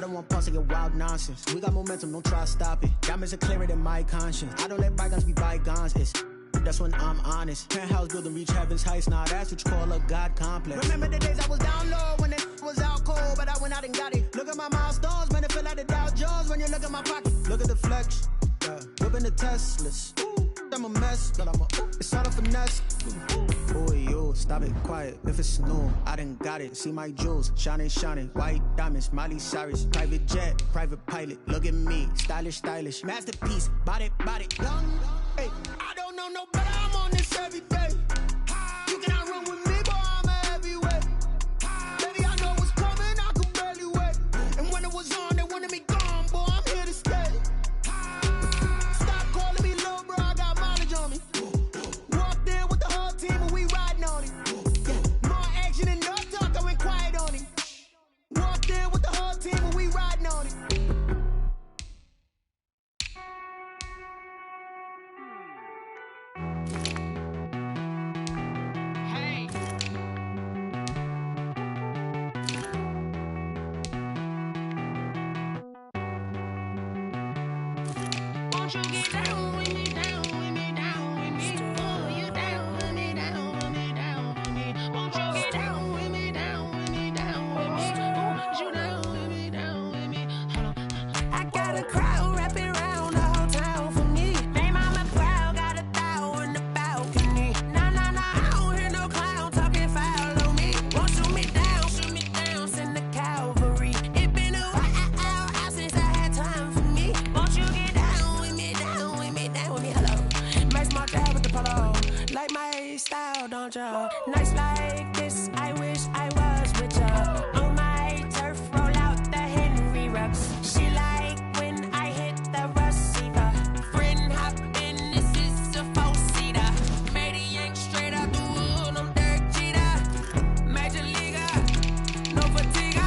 don't want pause to get wild nonsense. We got momentum, don't try to stop it. Diamonds are clearer than my conscience. I don't let bygones be bygones. That's when I'm honest. Penthouse building, reach heaven's heights. Nah, that's what you call a God complex. Remember the days I was down low when it was out cold, but I went out and got it. Look at my milestones, man, it feel like the Dow Jones when you look at my pocket. Look at the flex, whipping the Teslas. I'm a mess, but it's all a finesse. Boy, yo, stop it, quiet. If it's new, I done got it. See my jewels, shining, shining. White diamonds, Miley Cyrus. Private jet, private pilot. Look at me, stylish, stylish. Masterpiece, body, young. Hey, I don't know no better. I'm on this every day. You cannot run with me, boy. I'm a heavyweight. Baby, I know what's coming. I could barely wait. And when it was on, they wanted me gone, boy. I'm here to stay. Stop calling me little bro. I got mileage on me. Walked in with the whole team and we riding on it. More action and no talk. I went quiet on it. Walked in with the whole team and we riding on it. Won't you get down with me, down with me, down with me? Oh, you down with me, down with me, down with me. Won't you get down with me, down with me, down with me? Oh, you down with me, down with me? Hold on. I got a crowd wrapping around the whole town for me. Made mama proud, got a thou in the balcony. Nah, I don't hear no clown talking foul on me. Won't shoot me down, send the cavalry. It been a while since I had time for me. Won't you get down with me, down with me, down with me? Hello. Max my dad with the polo. Like my style, don't ya? Nights like this, I wish I was with ya. On my turf, roll out the Henry rocks. She like when I hit the receiver. Friend hop in, this is a four-seater. Made a yank straight out the wood, I'm Derek Jeter. Major leaguer, no fatigue.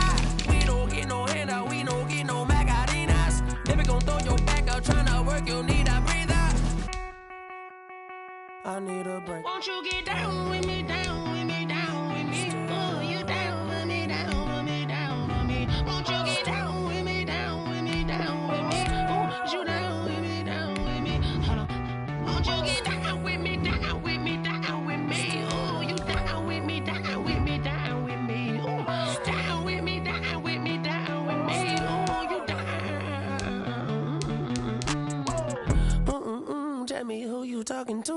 We don't get no handout, we don't get no Macarinas. Never gon' throw your back out, tryna work, you need a breather. I need a break. Won't you get down with me, down with me, down with me? Oh, you down with me, down with me, down with me? Won't you get down with me, down with me, down with me? Oh, you down with me, down with me? Hold on. Won't you get down with me, down with me, down with me? Oh, you down with me, down with me, down with me? Oh, down with me, down with me, down with me? Oh, you down. Tell me who you talking to.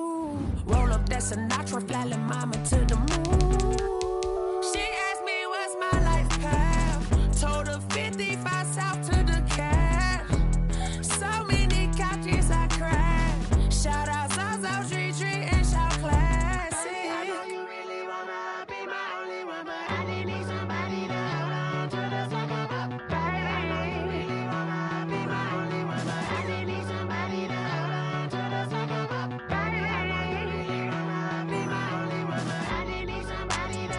Roll up that Sinatra, fly la mama to the moon. She asked me what's my life path. Told her 55 south to the cab. So many couches I cried. Shout out South Street and shout classic. I know you really wanna be my only one, but I didn't need somebody to hold on to the second up. Baby, I know you really wanna be my only one, but I didn't need somebody to hold on to the second up. Baby, I know you really wanna be my only one, but I didn't need somebody to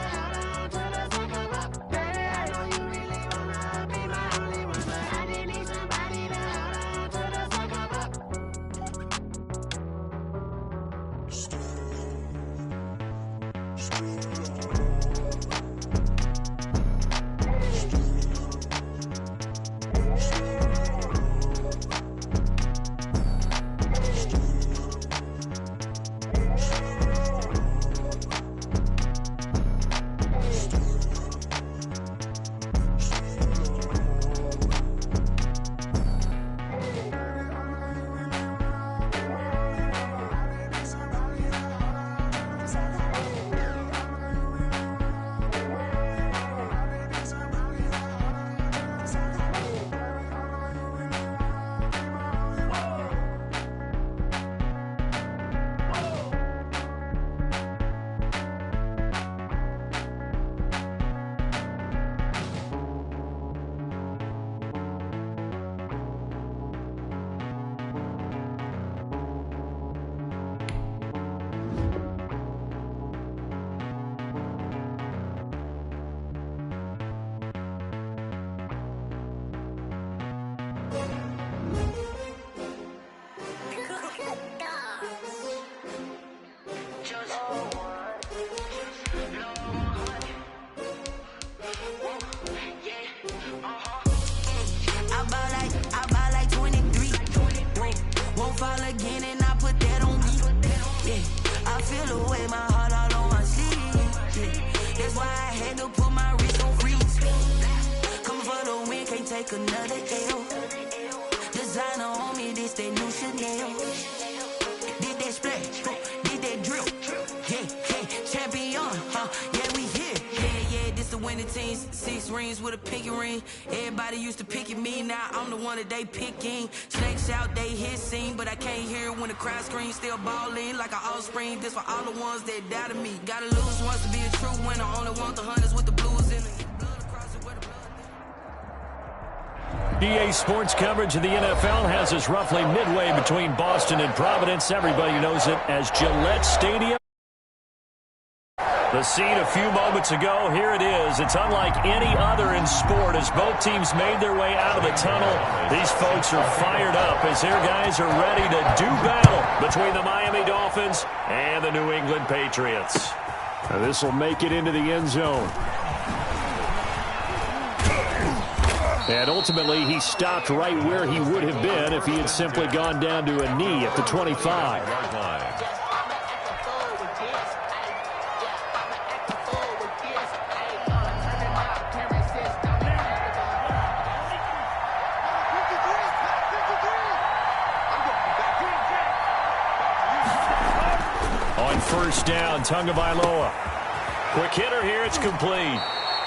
I buy like 23. Won't fall again and I put that on me. Yeah, I feel the way, my heart all on my sleeve. Yeah, that's why I had to put my wrist on freeze. Coming for the win, can't take another L. Designer on me, this that new Chanel. Did that splash, did that drill. Yeah, champion, yeah, we here. Yeah, this the winning team. 6 rings with a pinky ring. Everybody used to pick at me, now I'm the one that they picking. Snakes out, they hit scene, but I can't hear it when the crowd screams. Still balling like an offspring. This for all the ones that doubted me. Gotta lose once to be a true winner. Only want the hunters with the blues in it. EA Sports coverage of the NFL has us roughly midway between Boston and Providence. Everybody knows it as Gillette Stadium. The scene a few moments ago, here it is. It's unlike any other in sport as both teams made their way out of the tunnel. These folks are fired up as their guys are ready to do battle between the Miami Dolphins and the New England Patriots. Now this will make it into the end zone. And ultimately, he stopped right where he would have been if he had simply gone down to a knee at the 25. On first down, Tagovailoa. Quick hitter here, it's complete.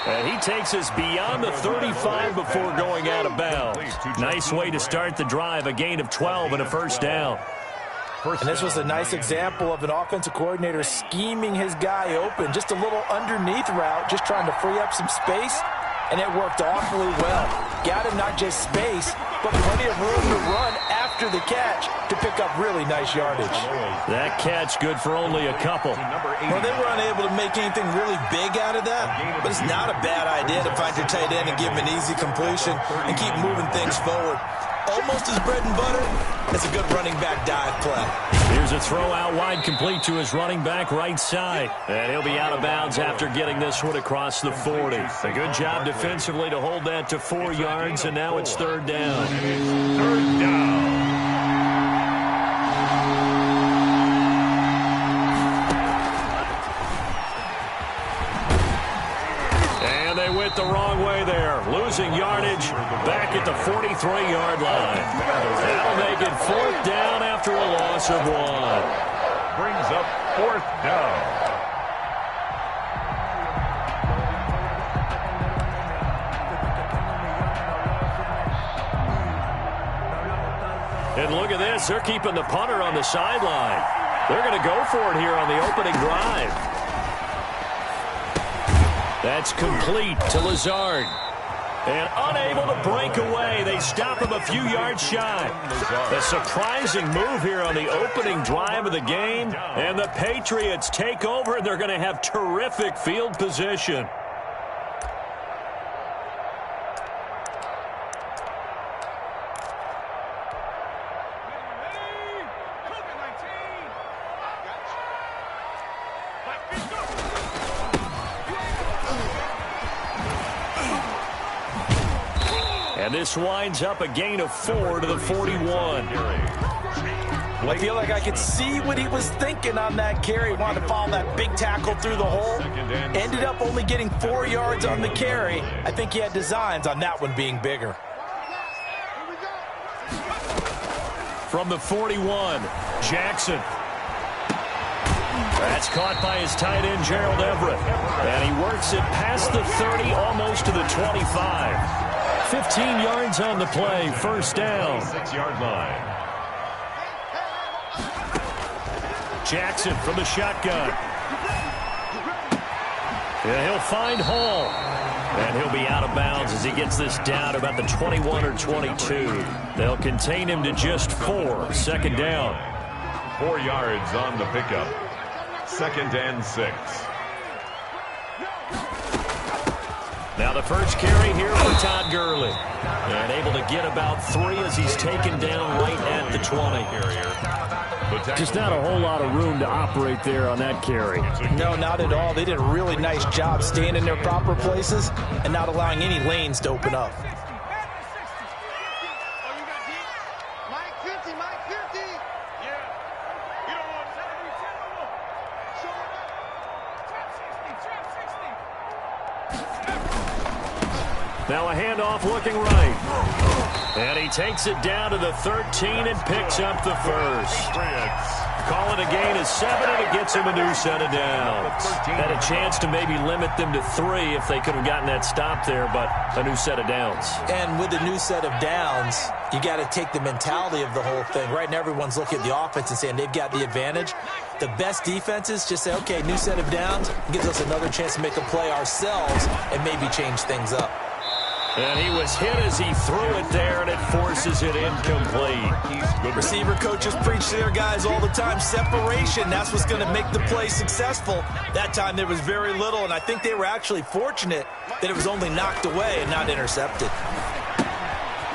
And he takes us beyond the 35 before going out of bounds. Nice way to start the drive, a gain of 12 and a first down. And this was a nice example of an offensive coordinator scheming his guy open. Just a little underneath route, just trying to free up some space, and it worked awfully well. Got him not just space, but plenty of room to run after the catch to pick up really nice yardage. That catch good for only a couple. Well, they were unable to make anything really big out of that, but it's not a bad idea to find your tight end and give him an easy completion and keep moving things forward. Almost his bread and butter. It's a good running back dive play. Here's a throw out wide complete to his running back right side. And he'll be out of bounds after getting this one across the 40. A good job defensively to hold that to 4 yards, and now it's third down. Third down. Went the wrong way there, losing yardage back at the 43-yard line. That'll make it 4th down after a loss of 1. Brings up 4th down. And look at this, they're keeping the punter on the sideline. They're going to go for it here on the opening drive. That's complete to Lazard. And unable to break away. They stop him a few yards shy. A surprising move here on the opening drive of the game. And the Patriots take over, and they're going to have terrific field position. And this winds up a gain of 4 to the 41. I feel like I could see what he was thinking on that carry. Wanted to follow that big tackle through the hole. Ended up only getting 4 yards on the carry. I think he had designs on that one being bigger. From the 41, Jackson. That's caught by his tight end, Gerald Everett. And he works it past the 30, almost to the 25. 15 yards on the play, first down. 6-yard line. Jackson from the shotgun. And he'll find Hall. And he'll be out of bounds as he gets this down about the 21 or 22. They'll contain him to just 4, second down. 4 yards on the pickup. 2nd and 6. Now the first carry here for Todd Gurley. And able to get about 3 as he's taken down right at the 20. Just not a whole lot of room to operate there on that carry. No, not at all. They did a really nice job staying in their proper places and not allowing any lanes to open up. Now a handoff looking right. And he takes it down to the 13 and picks up the first. Call it a gain of 7, and it gets him a new set of downs. Had a chance to maybe limit them to 3 if they could have gotten that stop there, but a new set of downs. And with a new set of downs, you got to take the mentality of the whole thing. Right now, everyone's looking at the offense and saying they've got the advantage. The best defenses just say, okay, new set of downs, gives us another chance to make a play ourselves and maybe change things up. And he was hit as he threw it there, and it forces it incomplete. Receiver coaches preach to their guys all the time. Separation, that's what's going to make the play successful. That time there was very little, and I think they were actually fortunate that it was only knocked away and not intercepted.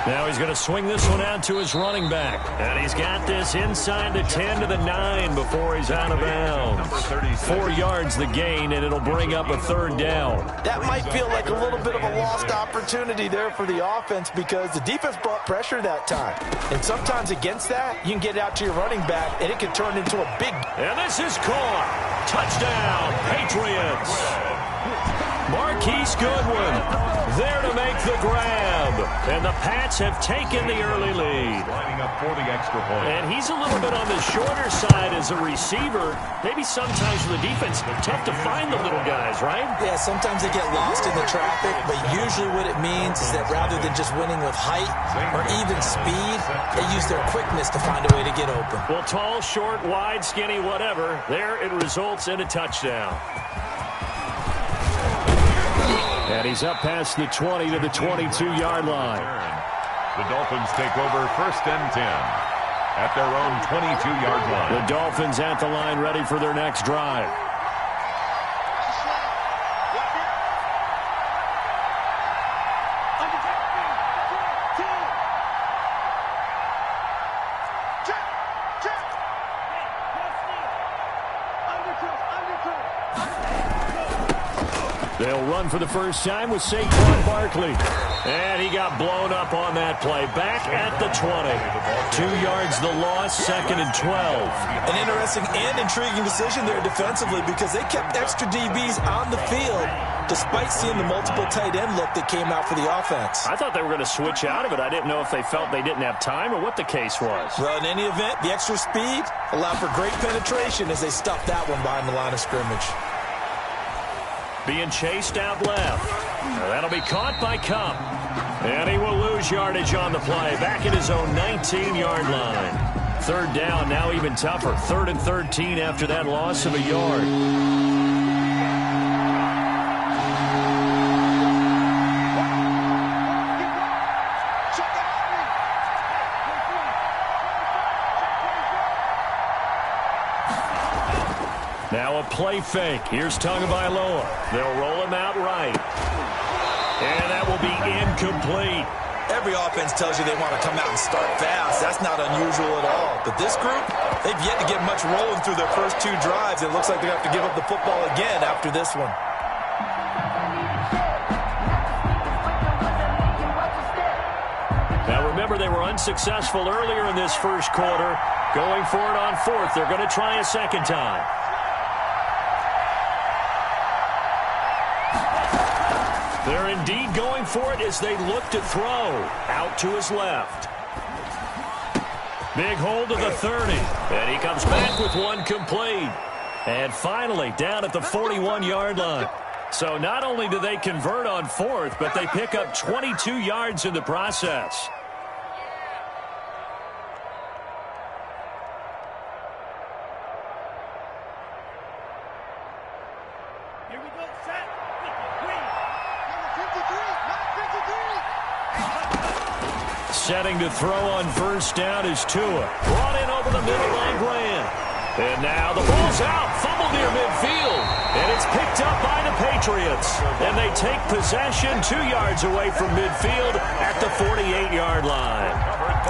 Now he's going to swing this one out to his running back. And he's got this inside the 10 to the 9 before he's out of bounds. 4 yards the gain, and it'll bring up a 3rd down. That might feel like a little bit of a lost opportunity there for the offense because the defense brought pressure that time. And sometimes against that, you can get out to your running back, and it can turn into a big... And this is caught. Touchdown, Patriots. Marquise Goodwin there to make the grab. And the Pats have taken the early lead. Lining up for the extra point. And he's a little bit on the shorter side as a receiver. Maybe sometimes for the defense, tough to find the little guys, right? Yeah, sometimes they get lost in the traffic, but usually what it means is that rather than just winning with height or even speed, they use their quickness to find a way to get open. Well, tall, short, wide, skinny, whatever. There it results in a touchdown. And he's up past the 20 to the 22-yard line. The Dolphins take over 1st and 10 at their own 22-yard line. The Dolphins at the line ready for their next drive. They'll run for the first time with Saquon Barkley. And he got blown up on that play. Back at the 20. 2 yards the loss, 2nd and 12. An interesting and intriguing decision there defensively because they kept extra DBs on the field despite seeing the multiple tight end look that came out for the offense. I thought they were going to switch out of it. I didn't know if they felt they didn't have time or what the case was. Well, in any event, the extra speed allowed for great penetration as they stuffed that one behind the line of scrimmage. Being chased out left. That'll be caught by Cup. And he will lose yardage on the play. Back at his own 19-yard line. 3rd down, now even tougher. 3rd and 13 after that loss of a yard. Now a play fake. Here's Tagovailoa. They'll roll him out right. And that will be incomplete. Every offense tells you they want to come out and start fast. That's not unusual at all. But this group, they've yet to get much rolling through their first 2 drives. It looks like they have to give up the football again after this one. Now remember, they were unsuccessful earlier in this first quarter. Going for it on 4th. They're going to try a 2nd time. They're indeed going for it as they look to throw. Out to his left. Big hold of the 30. And he comes back with one complete. And finally, down at the 41-yard line. So not only do they convert on 4th, but they pick up 22 yards in the process. Setting to throw on 1st down is Tua. Brought in over the middle by Grant. And now the ball's out. Fumble near midfield. And it's picked up by the Patriots. And they take possession 2 yards away from midfield at the 48-yard line.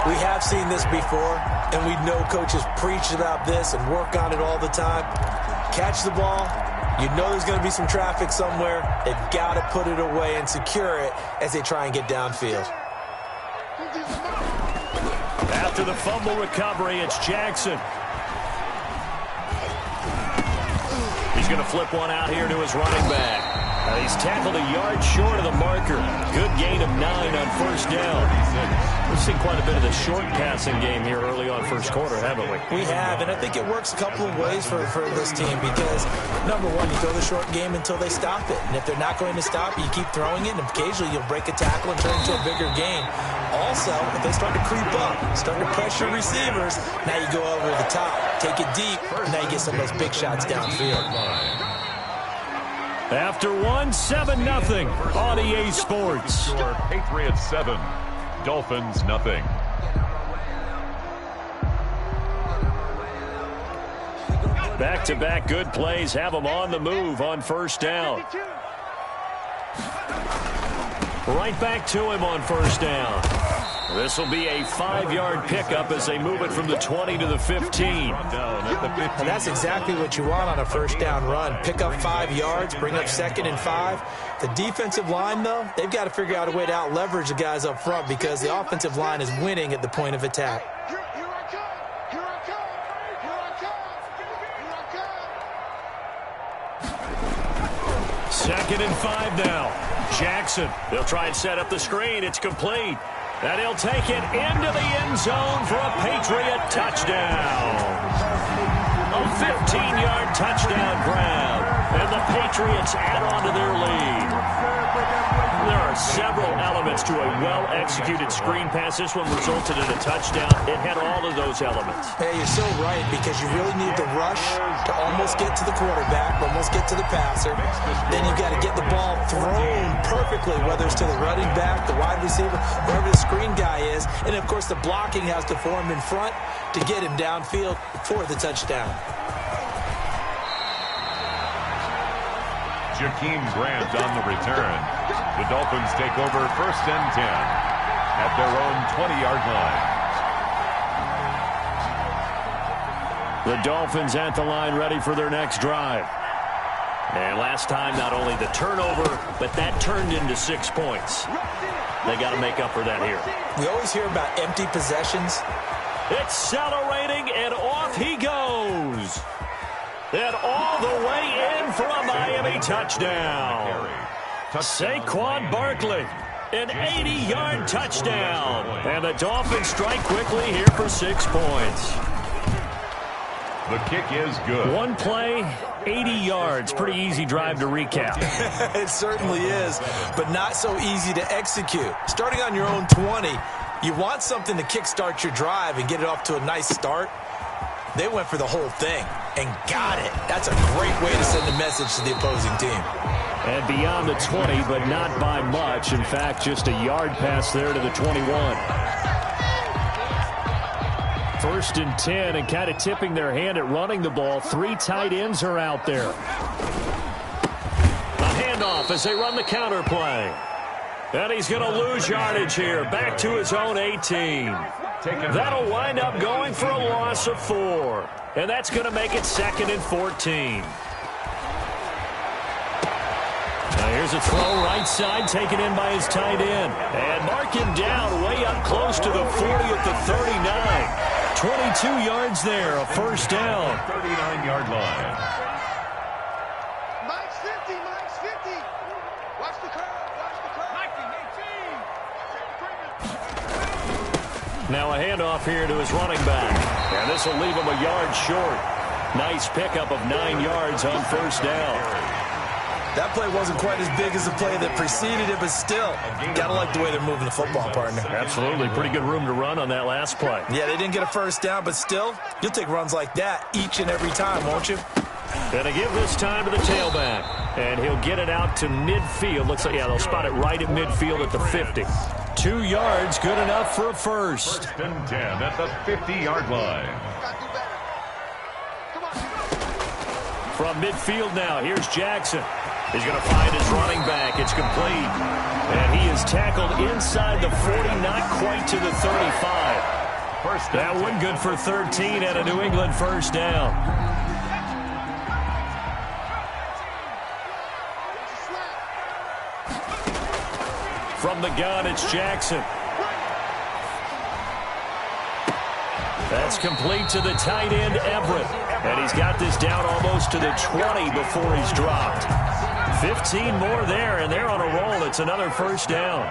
We have seen this before, and we know coaches preach about this and work on it all the time. Catch the ball. You know there's going to be some traffic somewhere. They've got to put it away and secure it as they try and get downfield. After the fumble recovery, it's Jackson. He's going to flip one out here to his running back. He's tackled a yard short of the marker. Good gain of 9 on first down. We've seen quite a bit of the short passing game here early on first quarter, haven't we? We have, and I think it works a couple of ways for this team because, number one, you throw the short game until they stop it. And if they're not going to stop, you keep throwing it, and occasionally you'll break a tackle and turn it into a bigger gain. Also, if they start to creep up, start to pressure receivers, now you go over the top, take it deep, and now you get some of those big shots downfield. After 7-0 on EA Sports. Patriots 7, Dolphins 0. Back-to-back good plays have them on the move on first down. Right back to him on first down. This will be a 5-yard pickup as they move it from the 20 to the 15. And that's exactly what you want on a first down run. Pick up 5 yards, bring up 2nd and 5. The defensive line, though, they've got to figure out a way to out-leverage the guys up front because the offensive line is winning at the point of attack. Second and 5 now. Jackson, they'll try and set up the screen. It's complete. And he'll take it into the end zone for a Patriot touchdown. A 15-yard touchdown grab. And the Patriots add on to their lead. There are several elements to a well-executed screen pass. This one resulted in a touchdown. It had all of those elements. Hey, you're so right because you really need the rush to almost get to the quarterback, almost get to the passer. Then you've got to get the ball thrown perfectly, whether it's to the running back, the wide receiver, wherever the screen guy is. And, of course, the blocking has to form in front to get him downfield for the touchdown. Jakeem Grant on the return. The Dolphins take over 1st and 10 at their own 20-yard line. The Dolphins at the line ready for their next drive. And last time, not only the turnover, but that turned into 6 points. They got to make up for that here. We always hear about empty possessions. Accelerating, and off he goes. And all the way in for a Miami touchdown. Saquon Barkley, an 80-yard touchdown. And the Dolphins strike quickly here for 6 points. The kick is good. One play, 80 yards. Pretty easy drive to recap. It certainly is, but not so easy to execute. Starting on your own 20, you want something to kickstart your drive and get it off to a nice start. They went for the whole thing and got it. That's a great way to send a message to the opposing team. And beyond the 20, but not by much. In fact, just a yard pass there to the 21. 1st and 10, and kind of tipping their hand at running the ball. 3 tight ends are out there. A handoff as they run the counter play. And he's going to lose yardage here. Back to his own 18. That'll wind up going for a loss of 4. And that's going to make it 2nd and 14. Now here's a throw right side taken in by his tight end. And mark him down way up close to the 40 at the 39. 22 yards there, a first down. 39-yard line. Mike's 50, Mike's 50. Watch the curve, watch the curve. Mike, 18. Now a handoff here to his running back. And this will leave him a yard short. Nice pickup of 9 yards on first down. That play wasn't quite as big as the play that preceded it, but still, got to like the way they're moving the football, partner. Absolutely. Pretty good room to run on that last play. Yeah, they didn't get a first down, but still, you'll take runs like that each and every time, won't you? Gonna give this time to the tailback. And he'll get it out to midfield. Looks like, yeah, they'll spot it right at midfield at the 50. 2 yards, good enough for a first. 1st and 10 at the 50-yard line. From midfield now, here's Jackson. He's going to find his running back. It's complete. And he is tackled inside the 40, not quite to the 35. That one good for 13 at a New England first down. From the gun, it's Jackson. That's complete to the tight end, Everett. And he's got this down almost to the 20 before he's dropped. 15 more there, and they're on a roll. It's another first down.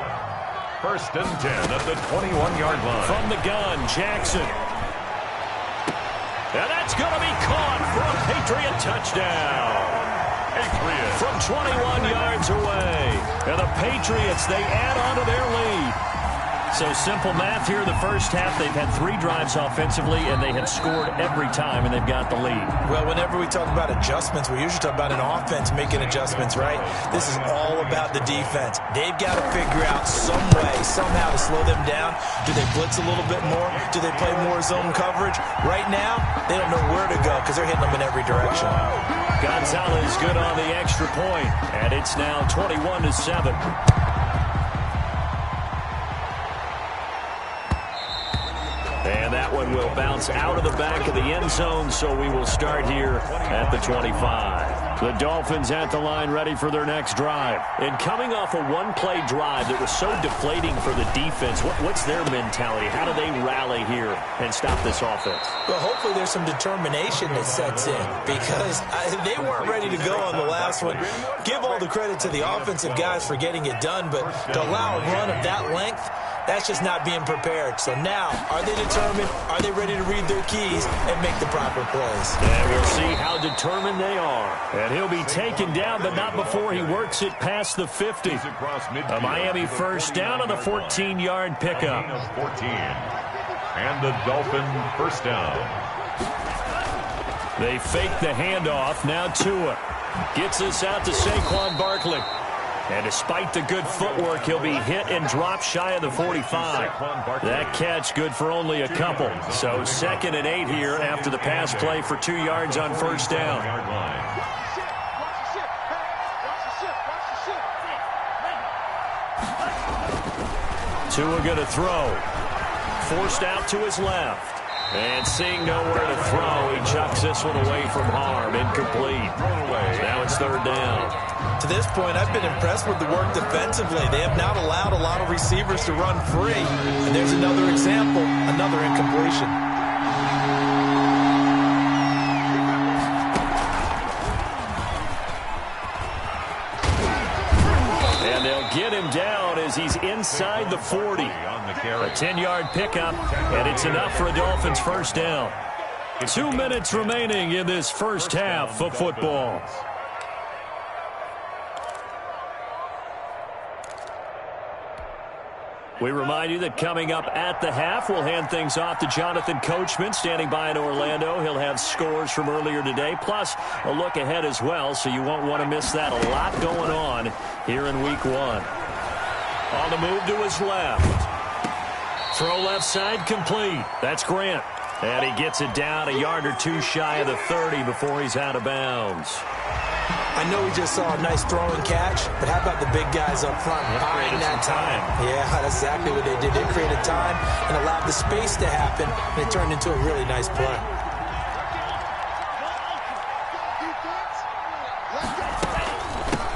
1st and 10 at the 21-yard line. From the gun, Jackson. And that's going to be caught for a Patriot touchdown. Patriots. From 21 yards away. And the Patriots, they add on to their lead. So simple math here in the first half. They've had 3 drives offensively, and they have scored every time, and they've got the lead. Well, whenever we talk about adjustments, we usually talk about an offense making adjustments, right? This is all about the defense. They've got to figure out some way, somehow to slow them down. Do they blitz a little bit more? Do they play more zone coverage? Right now, they don't know where to go because they're hitting them in every direction. Gonzalez good on the extra point, and it's now 21-7. And that one will bounce out of the back of the end zone, so we will start here at the 25. The Dolphins at the line ready for their next drive. And coming off a one-play drive that was so deflating for the defense, what's their mentality? How do they rally here and stop this offense? Well, hopefully there's some determination that sets in because they weren't ready to go on the last one. Give all the credit to the offensive guys for getting it done, but to allow a run of that length, that's just not being prepared. So now, are they determined? Are they ready to read their keys and make the proper plays? And we'll see how determined they are. And he'll be taken down, but not before he works it past the 50. A Miami first down on the 14-yard pickup. 14. And the Dolphin first down. They fake the handoff. Now Tua gets us out to Saquon Barkley. And despite the good footwork, he'll be hit and dropped shy of the 45. That catch good for only a couple. So 2nd and 8 here after the pass play for 2 yards on first down. Tua going to throw. Forced out to his left. And seeing nowhere to throw, he chucks this one away from harm. Incomplete. Now it's 3rd down. To this point, I've been impressed with the work defensively. They have not allowed a lot of receivers to run free. And there's another example, another incompletion. And they'll get him down as he's inside the 40. A 10-yard pickup, and it's enough for a Dolphins first down. 2 minutes remaining in this first half of football. We remind you that coming up at the half, we'll hand things off to Jonathan Coachman, standing by in Orlando. He'll have scores from earlier today, plus a look ahead as well, so you won't want to miss that. A lot going on here in Week 1. On the move to his left. Throw left side complete. That's Grant. And he gets it down a yard or 2 shy of the 30 before he's out of bounds. I know we just saw a nice throw and catch, but how about the big guys up front buying that time? Yeah, that's exactly what they did. They created time and allowed the space to happen, and it turned into a really nice play.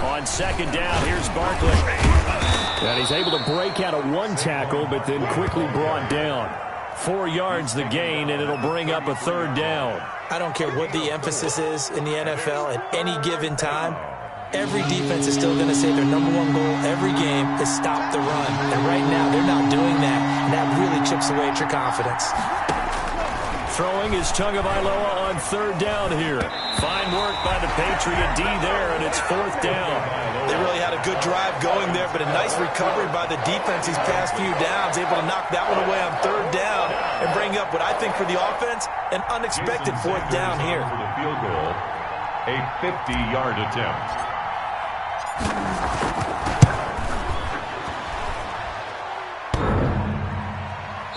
On 2nd down, here's Barkley. And he's able to break out of 1 tackle, but then quickly brought down. 4 yards the gain, and it'll bring up a 3rd down. I don't care what the emphasis is in the NFL at any given time. Every defense is still going to say their #1 goal every game is stop the run. And right now, they're not doing that, and that really chips away at your confidence. Throwing is Tagovailoa on 3rd down here. Fine work by the Patriot D there, and it's 4th down. They really had a good drive going there, but a nice recovery by the defense these past few downs, able to knock that one away on 3rd down and bring up what I think for the offense, an unexpected 4th down here. For the field goal, a 50-yard attempt.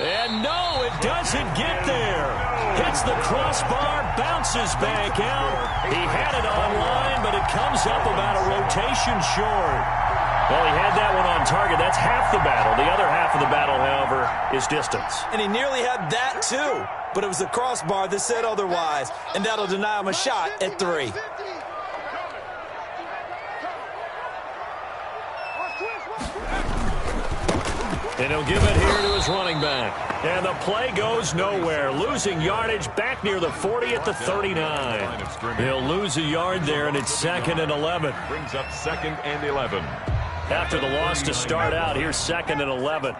And no, it doesn't get there. Hits the crossbar, bounces back out. He had it online, but it comes up about a rotation short. Well, he had that one on target. That's half the battle. The other half of the battle, however, is distance. And he nearly had that, too. But it was the crossbar that said otherwise, and that'll deny him a shot at 3. And he'll give it here to his running back. And the play goes nowhere. Losing yardage back near the 40 at the 39. He'll lose a yard there, and it's 2nd and 11. Brings up 2nd and 11. After the loss to start out, here's 2nd and 11.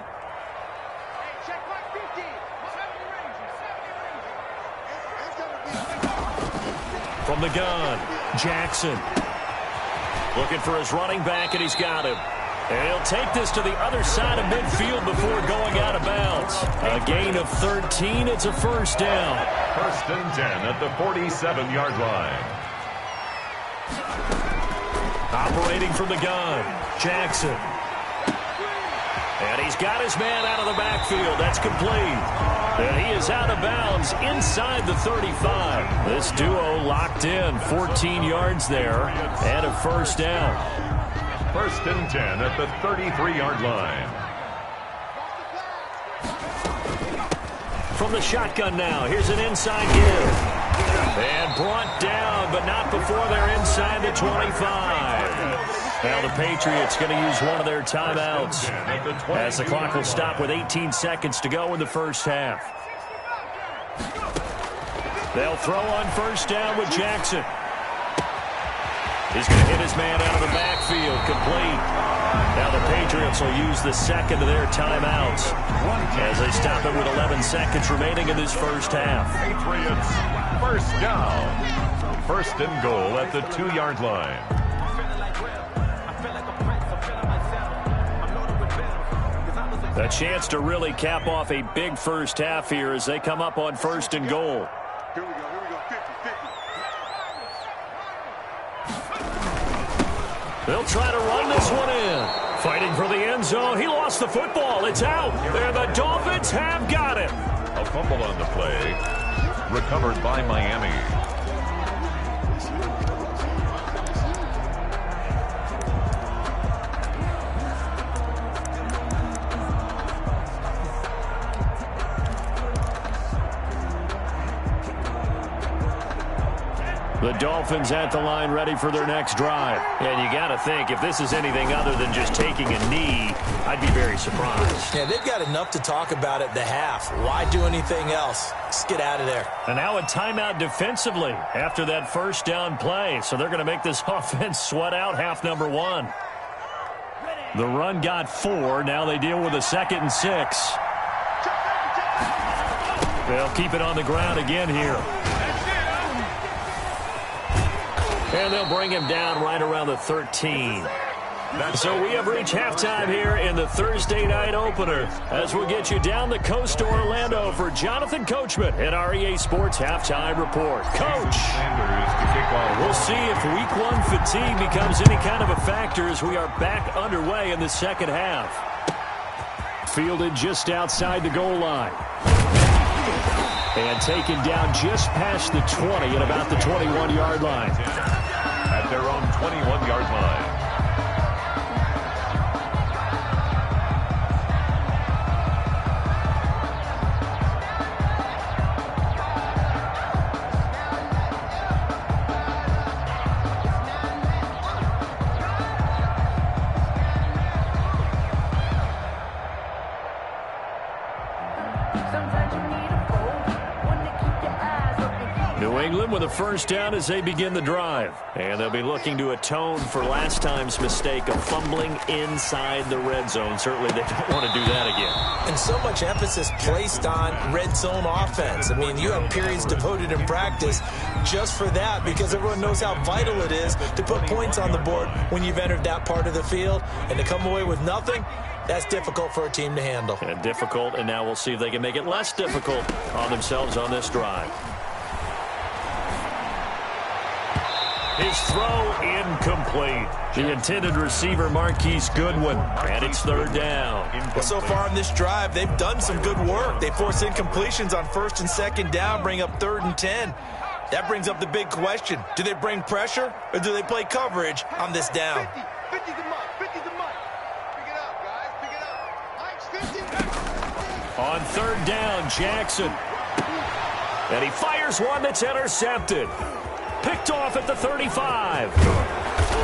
From the gun, Jackson. Looking for his running back, and he's got him. And he'll take this to the other side of midfield before going out of bounds. A gain of 13. It's a first down. 1st and 10 at the 47-yard line. Operating from the gun, Jackson. And he's got his man out of the backfield. That's complete. And he is out of bounds inside the 35. This duo locked in. 14 yards there and a first down. 1st and 10 at the 33-yard line. From the shotgun now, here's an inside give. And brought down, but not before they're inside the 25. Now the Patriots going to use one of their timeouts as the clock will stop with 18 seconds to go in the first half. They'll throw on first down with Jackson. He's going to hit his man out of the backfield, complete. Now the Patriots will use the second of their timeouts as they stop it with 11 seconds remaining in this first half. Patriots, first down. 1st and goal at the 2-yard line. A chance to really cap off a big first half here as they come up on 1st and goal. Here we go, 50-50. They'll try to run this one in. Fighting for the end zone. He lost the football. It's out. And the Dolphins have got it. A fumble on the play. Recovered by Miami. The Dolphins at the line ready for their next drive. And you got to think, if this is anything other than just taking a knee, I'd be very surprised. Yeah, they've got enough to talk about at the half. Why do anything else? Just get out of there. And now a timeout defensively after that first down play. So they're going to make this offense sweat out half number 1. The run got 4. Now they deal with a 2nd and 6. They'll keep it on the ground again here. And they'll bring him down right around the 13. So we have reached halftime here in the Thursday night opener as we'll get you down the coast to Orlando for Jonathan Coachman at our EA Sports Halftime Report. Coach, we'll see if Week 1 fatigue becomes any kind of a factor as we are back underway in the second half. Fielded just outside the goal line. And taken down just past the 20 at about the 21-yard line. At their own 21-yard line. With a first down as they begin the drive. And they'll be looking to atone for last time's mistake of fumbling inside the red zone. Certainly they don't want to do that again. And so much emphasis placed on red zone offense. I mean, you have periods devoted in practice just for that because everyone knows how vital it is to put points on the board when you've entered that part of the field. And to come away with nothing, that's difficult for a team to handle. And difficult, and now we'll see if they can make it less difficult on themselves on this drive. His throw incomplete. The intended receiver, Marquise Goodwin, and it's third down. Well, so far in this drive, they've done some good work. They force incompletions on 1st and 2nd down, bring up 3rd and 10. That brings up the big question. Do they bring pressure, or do they play coverage on this down? 50 the mutt. 50 the mutt. Pick it up, guys. Pick it up. Mike's 50. On 3rd down, Jackson. And he fires one that's intercepted. Picked off at the 35.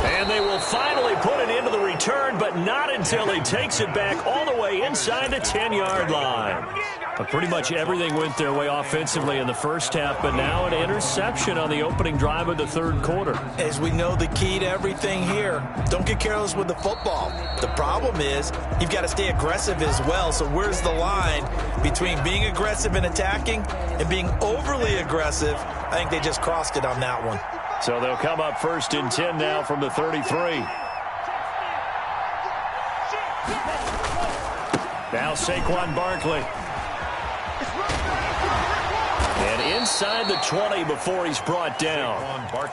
And they will finally put it into the return, but not until he takes it back all the way inside the 10-yard line. But pretty much everything went their way offensively in the first half, but now an interception on the opening drive of the third quarter. As we know, the key to everything here, don't get careless with the football. The problem is you've got to stay aggressive as well. So where's the line between being aggressive and attacking and being overly aggressive? I think they just crossed it on that one. So they'll come up 1st and 10 now from the 33. Now Saquon Barkley. And inside the 20 before he's brought down.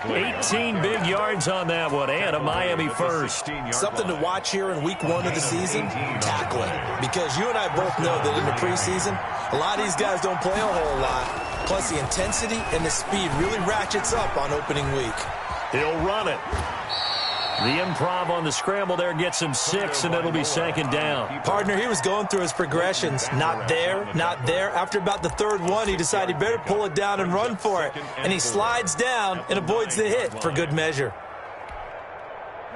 18 big yards on that one, and a Miami first. Something to watch here in week 1 of the season, tackling. Because you and I both know that in the preseason, a lot of these guys don't play a whole lot. Plus the intensity and the speed really ratchets up on opening week. He'll run it. The improv on the scramble there gets him 6, and it'll be 2nd down. Partner, he was going through his progressions. Not there, not there. After about the 3rd one, he decided he better pull it down and run for it. And he slides down and avoids the hit for good measure.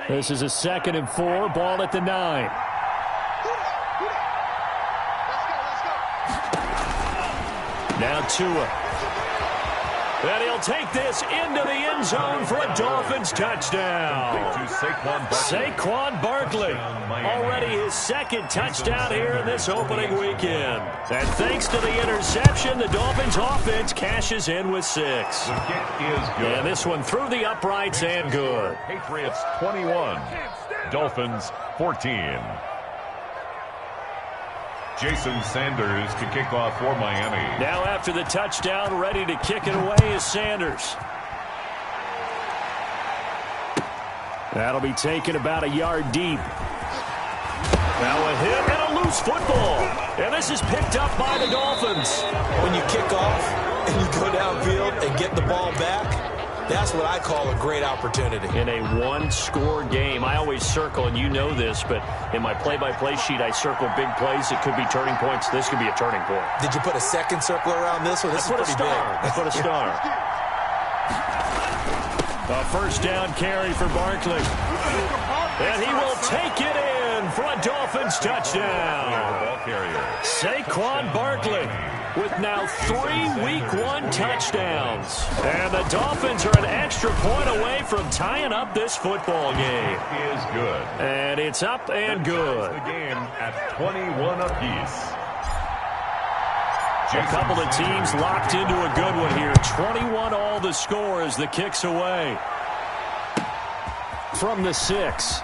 This is a 2nd and 4, ball at the 9. Now Tua. And he'll take this into the end zone for a Dolphins touchdown. Saquon Barkley, already his 2nd touchdown here in this opening weekend. And thanks to the interception, the Dolphins offense cashes in with 6. The kick is good. And this one through the uprights and good. Patriots 21, Dolphins 14. Jason Sanders to kick off for Miami. Now after the touchdown, ready to kick it away is Sanders. That'll be taken about a yard deep. Now a hit and a loose football. And this is picked up by the Dolphins. When you kick off and you go downfield and get the ball back, that's what I call a great opportunity. In a one-score game, I always circle, and you know this, but in my play-by-play sheet, I circle big plays. It could be turning points. This could be a turning point. Did you put a 2nd circle around this one? This is pretty big. I put a star. A 1st down carry for Barkley. And he will take it in for a Dolphins touchdown. Saquon Barkley with now 3 Week 1 touchdowns. And the Dolphins are an extra point away from tying up this football game. Is good. And it's up and good. The game at 21 apiece. A couple of teams locked into a good one here. 21 all the score as the kick's away. From the 6.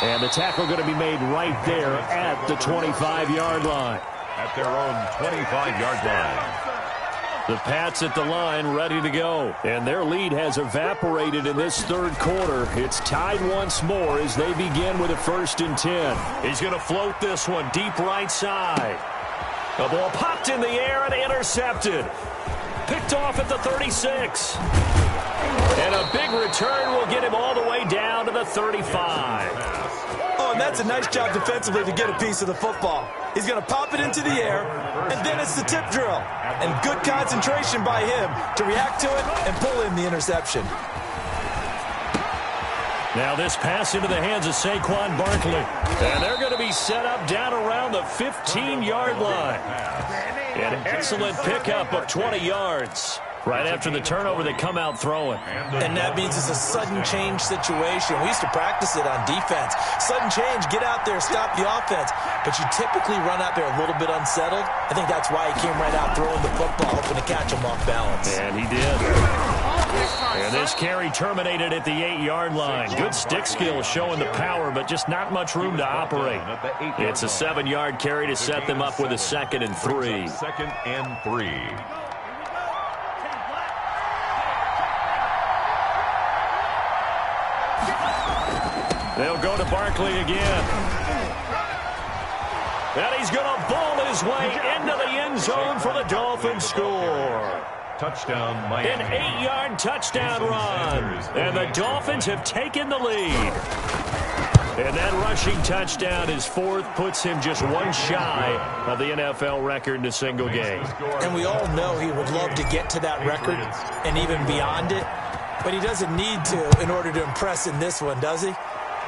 And the tackle going to be made right there at the 25-yard line. At their own 25-yard line. The Pats at the line ready to go. And their lead has evaporated in this third quarter. It's tied once more as they begin with a 1st and 10. He's going to float this one deep right side. The ball popped in the air and intercepted. Picked off at the 36. And a big return will get him all the way down to the 35. Oh, and that's a nice job defensively to get a piece of the football. He's going to pop it into the air, and then it's the tip drill. And good concentration by him to react to it and pull in the interception. Now this pass into the hands of Saquon Barkley. And they're going to be set up down around the 15-yard line. An excellent pickup of 20 yards. Right after the turnover, they come out throwing. And that means it's a sudden change situation. We used to practice it on defense. Sudden change, get out there, stop the offense. But you typically run out there a little bit unsettled. I think that's why he came right out throwing the football, hoping to catch him off balance. And he did. And this carry terminated at the 8-yard line. Good stick skill showing the power, but just not much room to operate. It's a 7-yard carry to set them up with a 2nd and 3. 2nd and 3. They'll go to Barkley again. And he's going to ball his way into the end zone for the Dolphins score. Touchdown, Miami. An 8-yard touchdown run. And the Dolphins have taken the lead. And that rushing touchdown, his 4th, puts him just one shy of the NFL record in a single game. And we all know he would love to get to that record and even beyond it. But he doesn't need to in order to impress in this one, does he?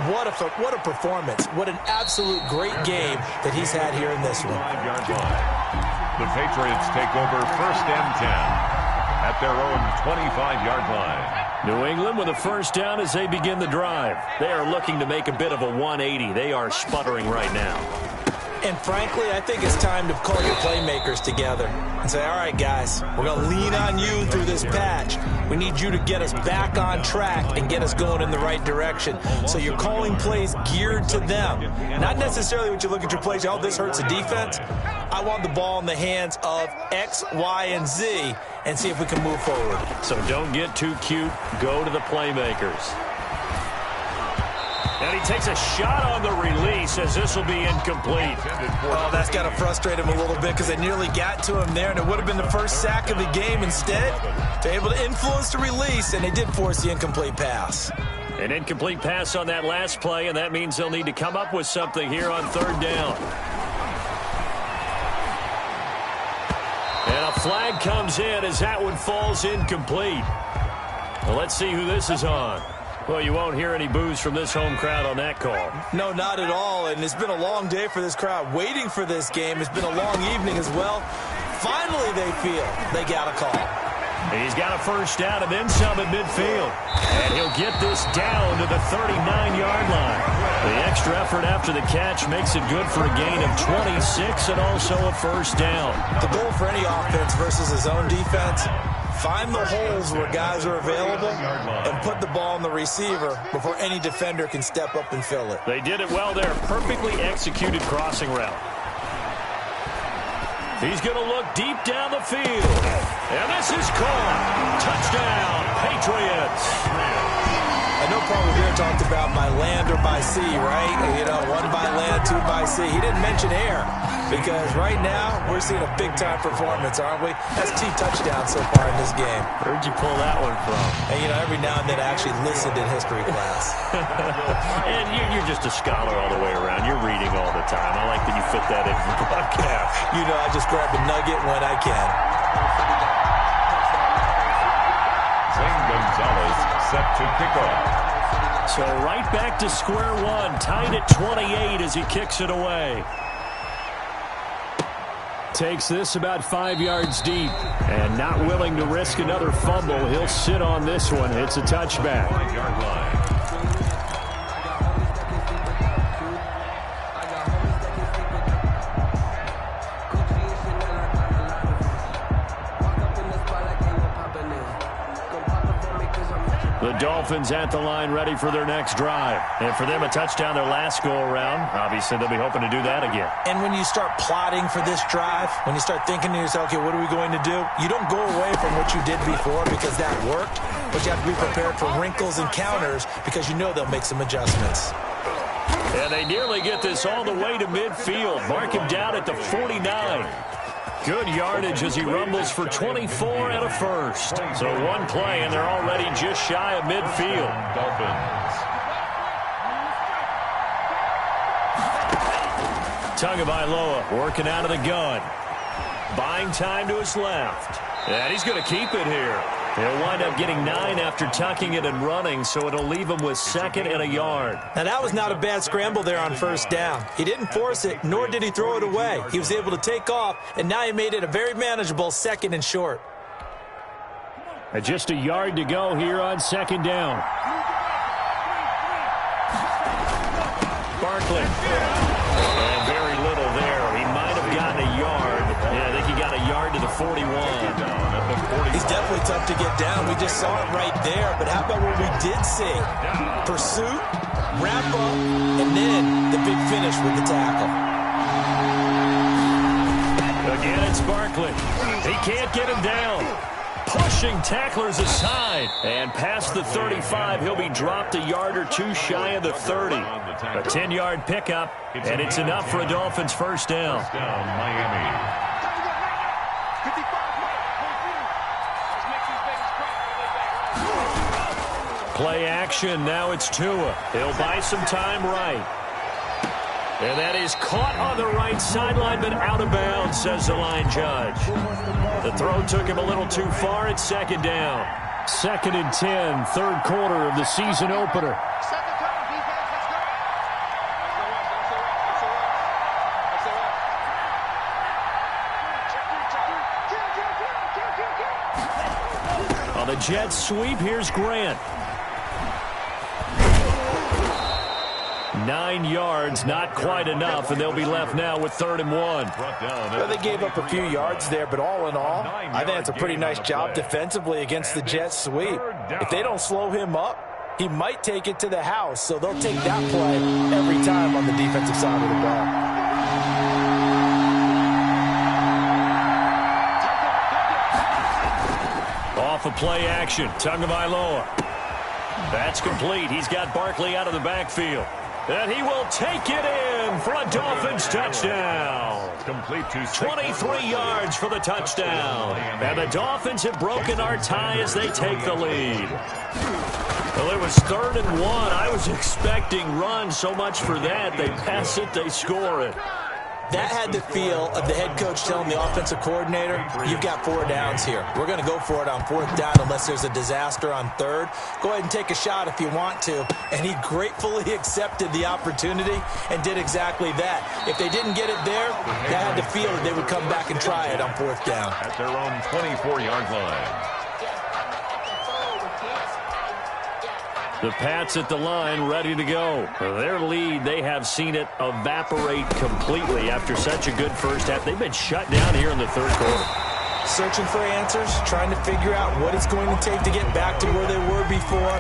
What a performance. What an absolute great game that he's had here in this one. The Patriots take over 1st and 10 at their own 25-yard line. New England with a first down as they begin the drive. They are looking to make a bit of a 180. They are sputtering right now. And frankly, I think it's time to call your playmakers together and say, all right, guys, we're going to lean on you through this patch. We need you to get us back on track and get us going in the right direction. So you're calling plays geared to them. Not necessarily when you look at your plays, oh, this hurts the defense. I want the ball in the hands of X, Y, and Z and see if we can move forward. So don't get too cute. Go to the playmakers. And he takes a shot on the release as this will be incomplete. Oh, that's got to frustrate him a little bit because they nearly got to him there, and it would have been the first sack of the game. Instead, they're able to influence the release, and they did force the incomplete pass. An incomplete pass on that last play, and that means they'll need to come up with something here on 3rd down. And a flag comes in as that one falls incomplete. Well, let's see who this is on. Well, you won't hear any boos from this home crowd on that call. No, not at all, and it's been a long day for this crowd waiting for this game. It's been a long evening as well. Finally, they feel they got a call. He's got a first down and then some at midfield. And he'll get this down to the 39-yard line. The extra effort after the catch makes it good for a gain of 26 and also a first down. The goal for any offense versus his own defense, find the holes where guys are available and put the ball in the receiver before any defender can step up and fill it. They did it well there. Perfectly executed crossing route. He's going to look deep down the field. And this is caught. Touchdown, Patriots. I know Paul Revere talked about by land or by sea, right? You know, 1 by land, 2 by sea. He didn't mention air because right now we're seeing a big-time performance, aren't we? That's 2 touchdowns so far in this game. Where'd you pull that one from? And, you know, every now and then I actually listened in history class. And you're just a scholar all the way around. You're reading all the time. I like that you fit that in the broadcast. You know, I just grab a nugget when I can. Zane Gonzalez set to kick off. So right back to square one, tied at 28 as he kicks it away. Takes this about 5 yards deep, and not willing to risk another fumble. He'll sit on this one. It's a touchback. 5-yard line. The Dolphins at the line ready for their next drive. And for them, a touchdown their last go-around. Obviously, they'll be hoping to do that again. And when you start plotting for this drive, when you start thinking to yourself, okay, what are we going to do? You don't go away from what you did before because that worked, but you have to be prepared for wrinkles and counters because you know they'll make some adjustments. And they nearly get this all the way to midfield. Mark him down at the 49. Good yardage as he rumbles for 24 and a first. So one play, and they're already just shy of midfield. Dolphins. Tagovailoa working out of the gun. Buying time to his left. And he's going to keep it here. He'll wind up getting 9 after tucking it and running, so it'll leave him with 2nd and a yard. Now, that was not a bad scramble there on first down. He didn't force it, nor did he throw it away. He was able to take off, and now he made it a very manageable 2nd and short. Just a yard to go here on 2nd down. Barkley. And very little there. He might have gotten a yard. Yeah, I think he got a yard to the 41. He's definitely tough to get down. We just saw it right there. But how about what we did see? Pursuit, wrap up, and then the big finish with the tackle. Again, it's Barkley. He can't get him down. Pushing tacklers aside. And past the 35, he'll be dropped a yard or 2 shy of the 30. A 10-yard pickup, and it's enough for a Dolphins first down. Miami. Play action. Now it's Tua. He'll buy some time right. And that is caught on the right sideline, but out of bounds, says the line judge. The throw took him a little too far at 2nd down. 2nd and 10, third quarter of the season opener. On the Jets sweep, here's Grant. 9 yards, not quite enough, and they'll be left now with 3rd and 1. Well, they gave up a few yards there, but all in all, I think that's a pretty nice job defensively against the Jets sweep. If they don't slow him up, he might take it to the house, so they'll take that play every time on the defensive side of the ball. Off of play action, Tagovailoa. That's complete. He's got Barkley out of the backfield. And he will take it in for a Dolphins touchdown. Complete to 23 yards for the touchdown. And the Dolphins have broken our tie as they take the lead. Well, it was 3rd and 1. I was expecting runs, so much for that. They pass it, they score it. That had the feel of the head coach telling the offensive coordinator, you've got 4 downs here. We're going to go for it on 4th down unless there's a disaster on 3rd. Go ahead and take a shot if you want to. And he gratefully accepted the opportunity and did exactly that. If they didn't get it there, that had the feel that they would come back and try it on 4th down. At their own 24-yard line. The Pats at the line, ready to go. Their lead, they have seen it evaporate completely after such a good first half. They've been shut down here in the 3rd quarter. Searching for answers, trying to figure out what it's going to take to get back to where they were before.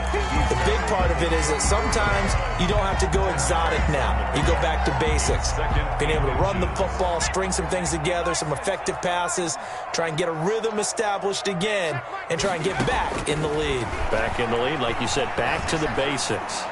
The big part of it is that sometimes you don't have to go exotic now. You go back to basics. Being able to run the football, string some things together, some effective passes, try and get a rhythm established again, and try and get back in the lead. Back in the lead, like you said, back to the basics.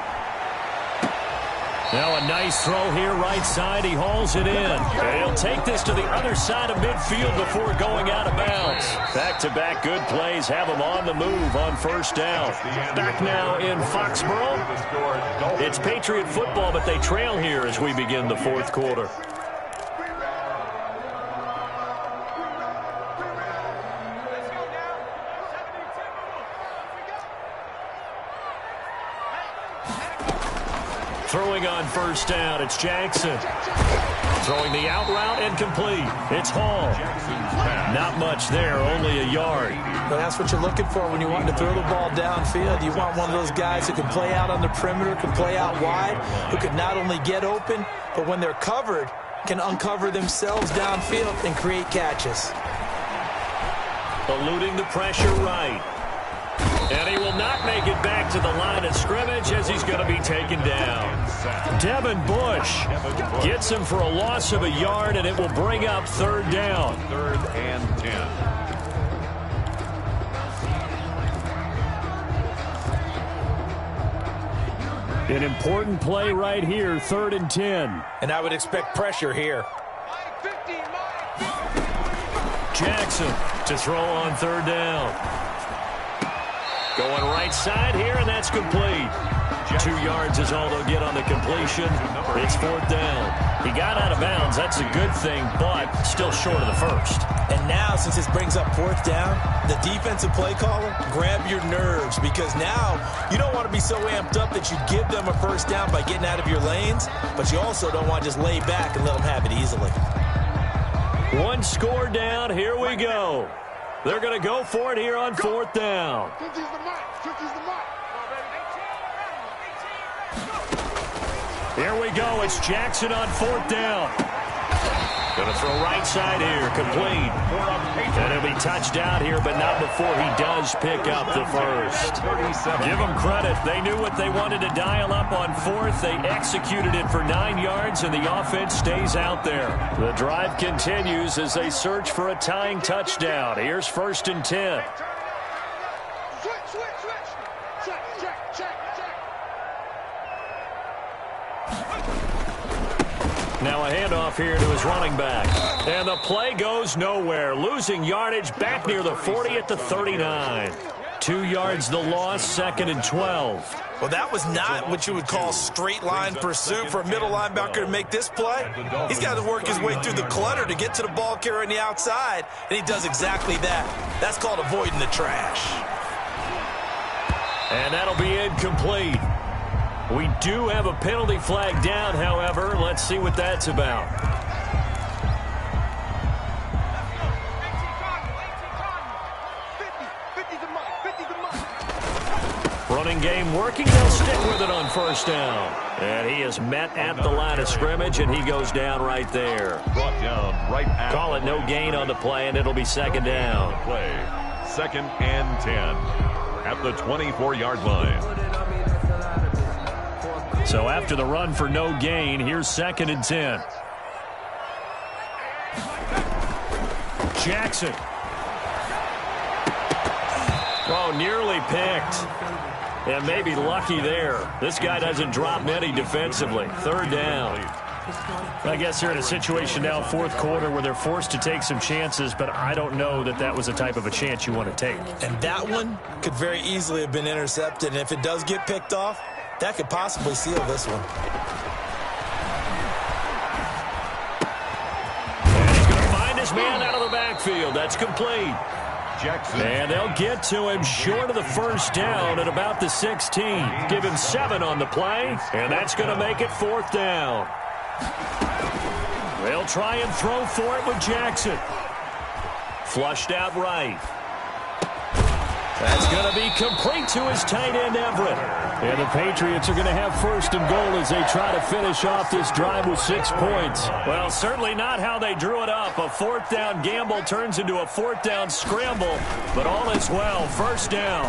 Now a nice throw here, right side. He hauls it in. And he'll take this to the other side of midfield before going out of bounds. Back-to-back good plays have him on the move on 1st down. Back now in Foxborough. It's Patriot football, but they trail here as we begin the 4th quarter. Throwing on 1st down, it's Jackson. Throwing the out route and complete. It's Hall. Not much there, only a yard. But that's what you're looking for when you want to throw the ball downfield. You want one of those guys who can play out on the perimeter, can play out wide, who can not only get open, but when they're covered, can uncover themselves downfield and create catches. Eluding the pressure right. And he will not make it back to the line of scrimmage as he's going to be taken down. Devin Bush gets him for a loss of a yard, and it will bring up 3rd down. 3rd and 10. An important play right here, 3rd and 10. And I would expect pressure here. Jackson to throw on 3rd down. Going right side here, and that's complete. 2 yards is all they'll get on the completion. It's 4th down. He got out of bounds. That's a good thing, but still short of the 1st. And now, since this brings up 4th down, the defensive play caller, grab your nerves, because now you don't want to be so amped up that you give them a 1st down by getting out of your lanes, but you also don't want to just lay back and let them have it easily. 1 score down. Here we go. They're going to go for it here on 4th down. Here we go. It's Jackson on 4th down. Going to throw right side here. Complete. And it'll be touchdown here, but not before he does pick up the 1st. Give them credit. They knew what they wanted to dial up on 4th. They executed it for 9 yards, and the offense stays out there. The drive continues as they search for a tying touchdown. Here's 1st and 10. Now a handoff here to his running back. And the play goes nowhere. Losing yardage back near the 40 at the 39. 2 yards the loss, 2nd and 12. Well, that was not what you would call straight line pursuit for a middle linebacker to make this play. He's got to work his way through the clutter to get to the ball carrier on the outside, and he does exactly that. That's called avoiding the trash. And that'll be incomplete. We do have a penalty flag down, however. Let's see what that's about. Running game working. They'll stick with it on first down. And he is met at the line of scrimmage, and he goes down right there. Brought down right at Call it no gain on the play, and it'll be second down. play. 2nd and 10 at the 24-yard line. So after the run for no gain, here's 2nd and 10. Jackson. Oh, nearly picked. And maybe lucky there. This guy doesn't drop many defensively. 3rd down. I guess they're in a situation now, 4th quarter, where they're forced to take some chances, but I don't know that that was the type of a chance you want to take. And that one could very easily have been intercepted. And if it does get picked off, that could possibly seal this one. And he's going to find his man out of the backfield. That's complete. Jackson. And they'll get to him short of the first down at about the 16. Give him 7 on the play, and that's going to make it 4th down. They'll try and throw for it with Jackson. Flushed out right. That's going to be complete to his tight end, Everett. And the Patriots are going to have 1st and goal as they try to finish off this drive with 6 points. Well, certainly not how they drew it up. A 4th down gamble turns into a 4th down scramble, but all is well. 1st down.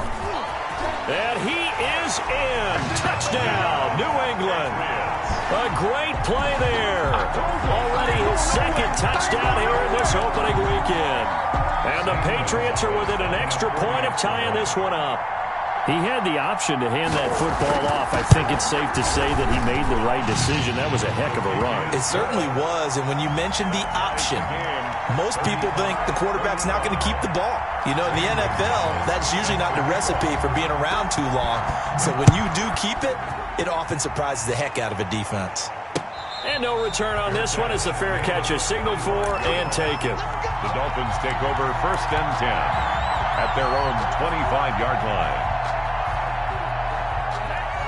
And he is in. Touchdown, New England. A great play there. Already his 2nd touchdown here in this opening weekend. And the Patriots are within an extra point of tying this one up. He had the option to hand that football off. I think it's safe to say that he made the right decision. That was a heck of a run. It certainly was. And when you mentioned the option, most people think the quarterback's not going to keep the ball. You know, in the NFL, that's usually not the recipe for being around too long. So when you do keep it, it often surprises the heck out of a defense. And no return on this one as the fair catch is signaled for and taken. The Dolphins take over 1st and 10 at their own 25-yard line.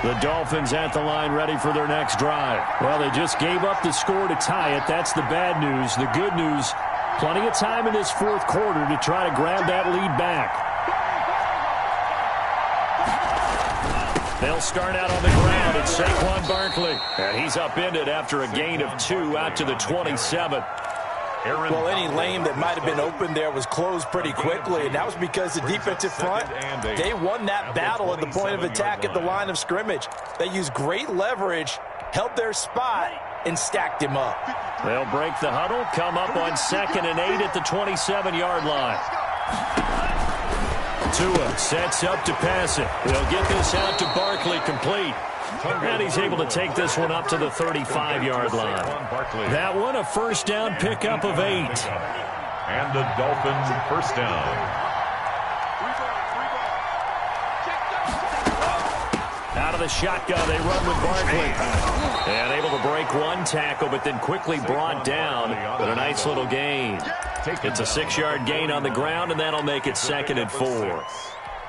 The Dolphins at the line ready for their next drive. Well, they just gave up the score to tie it. That's the bad news. The good news, plenty of time in this 4th quarter to try to grab that lead back. They'll start out on the ground. It's Saquon Barkley. And he's upended after a gain of 2 out to the 27. Well, any lane that might have been open there was closed pretty quickly, and that was because the defensive front, they won that battle at the point of attack at the line of scrimmage. They used great leverage, held their spot, and stacked him up. They'll break the huddle, come up on 2nd and 8 at the 27-yard line. Tua sets up to pass it. They'll get this out to Barkley, complete. And he's able to take this one up to the 35-yard line. That one, a 1st down pickup of 8. And the Dolphins 1st down. Out of the shotgun, they run with Barkley. And able to break one tackle, but then quickly brought down. But a nice little gain. It's a 6-yard gain on the ground, and that'll make it 2nd and 4.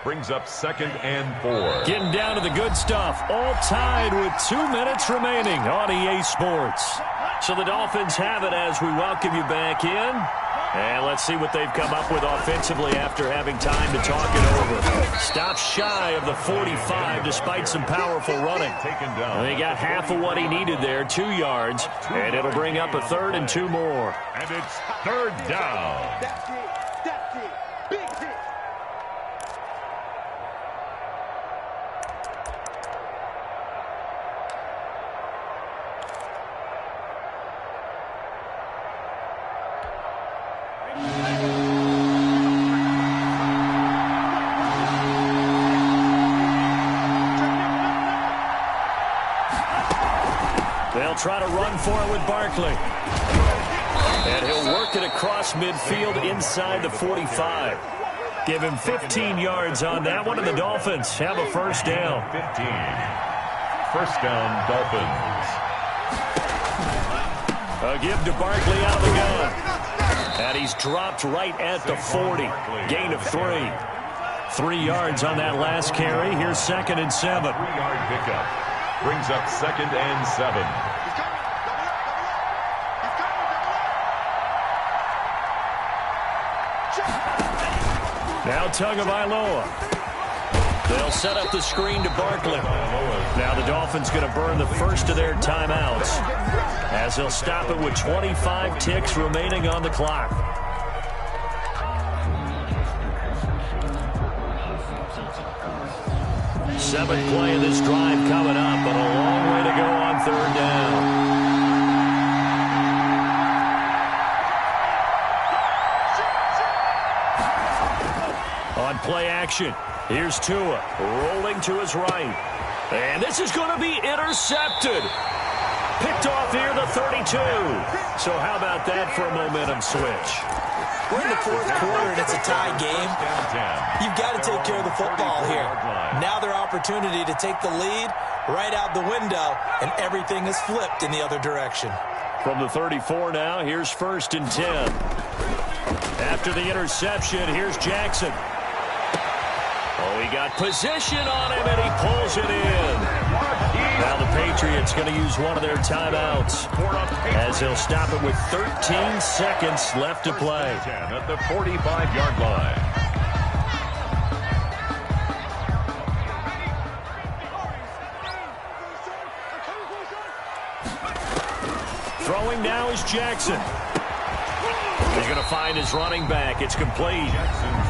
Brings up 2nd and 4. Getting down to the good stuff. All tied with 2 minutes remaining on EA Sports. So the Dolphins have it as we welcome you back in. And let's see what they've come up with offensively after having time to talk it over. Stopped shy of the 45 despite some powerful running. And he got half of what he needed there, 2 yards. And it'll bring up a 3rd and 2 more. And it's 3rd down. That's it. That's it. Big hit. They'll try to run for it with Barkley. And he'll work it across midfield inside the 45. Give him 15 yards on that one, and the Dolphins have a 1st down. 15. 1st down, Dolphins. A give to Barkley out of the gun. And he's dropped right at the 40. Gain of 3. 3 yards on that last carry. Here's 2nd and 7. 3-yard pickup. Brings up 2nd and 7. Now Tagovailoa. They'll set up the screen to Barkley. Now the Dolphins going to burn the first of their timeouts as they'll stop it with 25 ticks remaining on the clock. Seventh play of this drive coming up, but a long way to go on 3rd down. On play action, here's Tua rolling to his right. And this is going to be intercepted. Picked off here, the 32. So how about that for a momentum switch? We're in the 4th quarter, and it's a tie game. You've got to take care of the football here. Now their opportunity to take the lead right out the window, and everything is flipped in the other direction. From the 34 now, here's 1st and 10. After the interception, here's Jackson. Oh, he got position on him, and he pulls it in. Now the Patriots going to use one of their timeouts as they'll stop it with 13 seconds left to play. At the 45-yard line. Throwing now is Jackson. He's going to find his running back. It's complete.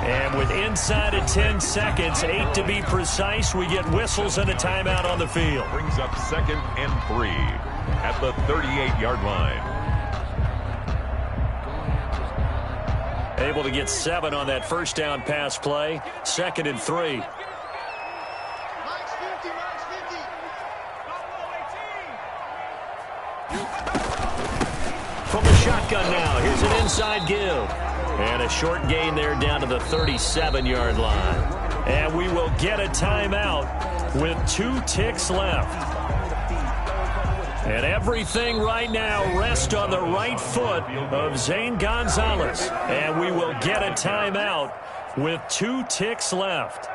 And with inside of 10 seconds, 8 to be precise, we get whistles and a timeout on the field. Brings up 2nd and 3 at the 38-yard line. Able to get 7 on that first down pass play. 2nd and 3. From the shotgun now, here's an inside give. And a short gain there down to the 37-yard line. And we will get a timeout with 2 ticks left. And everything right now rests on the right foot of Zane Gonzalez. And we will get a timeout with 2 ticks left.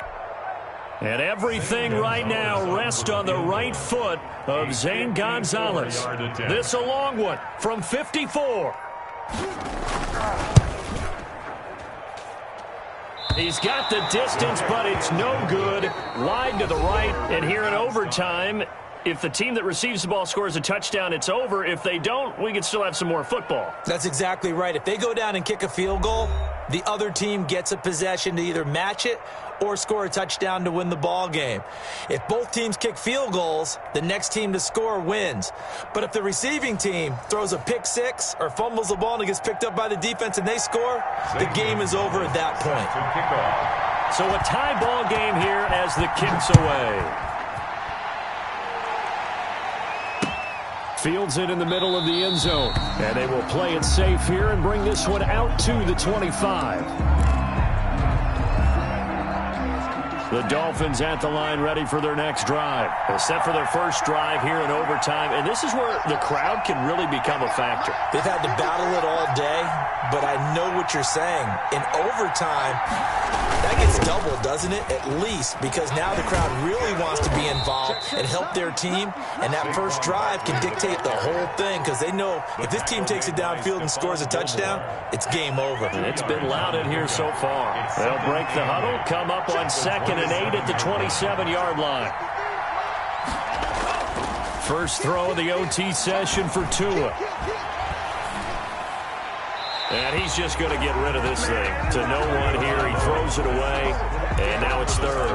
And everything right now rests on the right foot of Zane Gonzalez. This a long one from 54. He's got the distance, but it's no good. Wide to the right, and here in overtime, if the team that receives the ball scores a touchdown, it's over. If they don't, we can still have some more football. That's exactly right. If they go down and kick a field goal, the other team gets a possession to either match it or score a touchdown to win the ball game. If both teams kick field goals, the next team to score wins. But if the receiving team throws a pick six or fumbles the ball and it gets picked up by the defense and they score, the game is over at that point. So a tie ball game here as the kick's away. Fields it in the middle of the end zone. And they will play it safe here and bring this one out to the 25. The Dolphins at the line ready for their next drive. They're set for their first drive here in overtime. And this is where the crowd can really become a factor. They've had to battle it all day, but I know what you're saying. In overtime, that gets doubled, doesn't it? At least, because now the crowd really wants to be involved and help their team. And that first drive can dictate the whole thing because they know if this team takes it downfield and scores a touchdown, it's game over. And it's been loud in here so far. They'll break the huddle, come up on 2nd and 8 at the 27-yard line. First throw of the OT session for Tua. And he's just going to get rid of this thing. To no one here, he throws it away, and now it's third.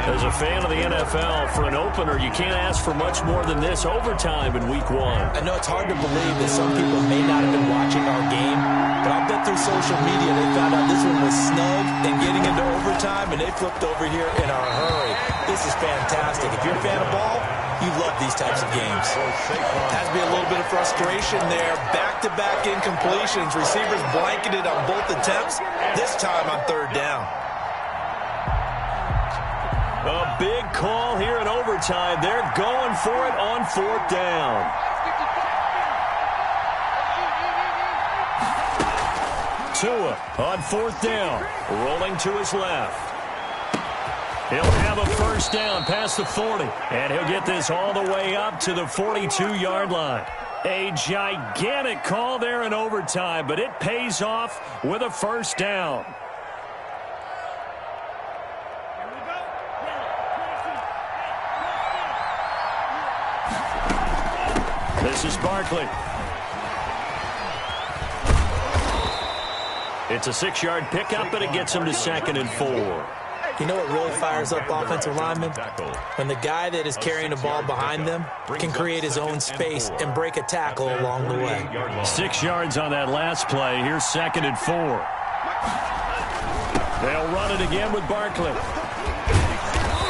As a fan of the NFL, for an opener, you can't ask for much more than this overtime in Week 1. I know it's hard to believe that some people may not have been watching our game, but I'll bet through social media they found out this one was snug and getting into overtime, and they flipped over here in a hurry. This is fantastic. If you're a fan of ball, you love these types of games. Has to be a little bit of frustration there. Back-to-back incompletions. Receivers blanketed on both attempts, this time on third down. A big call here in overtime. They're going for it on 4th down. Tua on 4th down, rolling to his left. He'll have a first down past the 40, and he'll get this all the way up to the 42-yard line. A gigantic call there in overtime, but it pays off with a first down. This is Barkley. It's a 6-yard pickup, but it gets him to 2nd and 4. You know what really fires up offensive linemen? When the guy that is carrying the ball behind them can create his own space and break a tackle along the way. 6 yards on that last play. Here's 2nd and 4. They'll run it again with Barkley.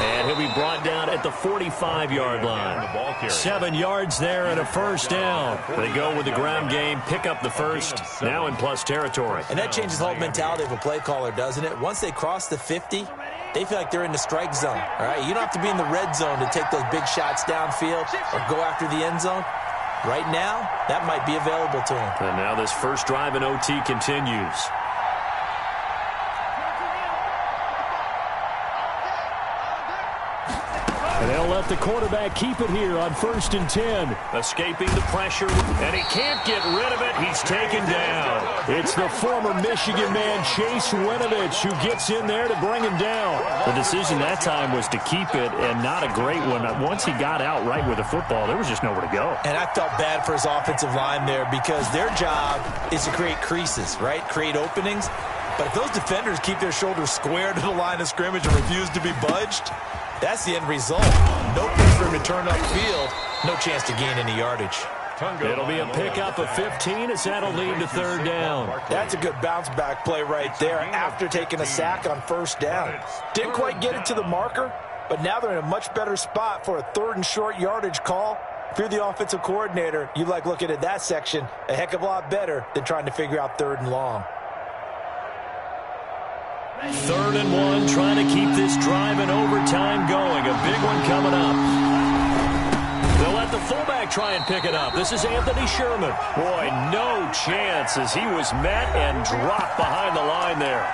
And he'll be brought down at the 45-yard line. 7 yards there and a first down. They go with the ground game, pick up the first, now in plus territory. And that changes the whole mentality of a play caller, doesn't it? Once they cross the 50, they feel like they're in the strike zone. All right, you don't have to be in the red zone to take those big shots downfield or go after the end zone. Right now, that might be available to them. And now this first drive in OT continues. And they'll let the quarterback keep it here on 1st and 10. Escaping the pressure, and he can't get rid of it. He's taken down. It's the former Michigan man, Chase Winovich, who gets in there to bring him down. The decision that time was to keep it, and not a great one. Once he got out right with the football, there was just nowhere to go. And I felt bad for his offensive line there because their job is to create creases, right? Create openings. But if those defenders keep their shoulders square to the line of scrimmage and refuse to be budged, that's the end result. No place for him to turn upfield. No chance to gain any yardage. It'll be a pickup of 15 as that'll lead to 3rd down. That's a good bounce-back play right there after taking a sack on 1st down. Didn't quite get it to the marker, but now they're in a much better spot for a 3rd and short yardage call. If you're the offensive coordinator, you like looking at that section a heck of a lot better than trying to figure out 3rd and long. 3rd and 1, trying to keep this drive in overtime going. A big one coming up. They'll let the fullback try and pick it up. This is Anthony Sherman. Boy, no chance as he was met and dropped behind the line there.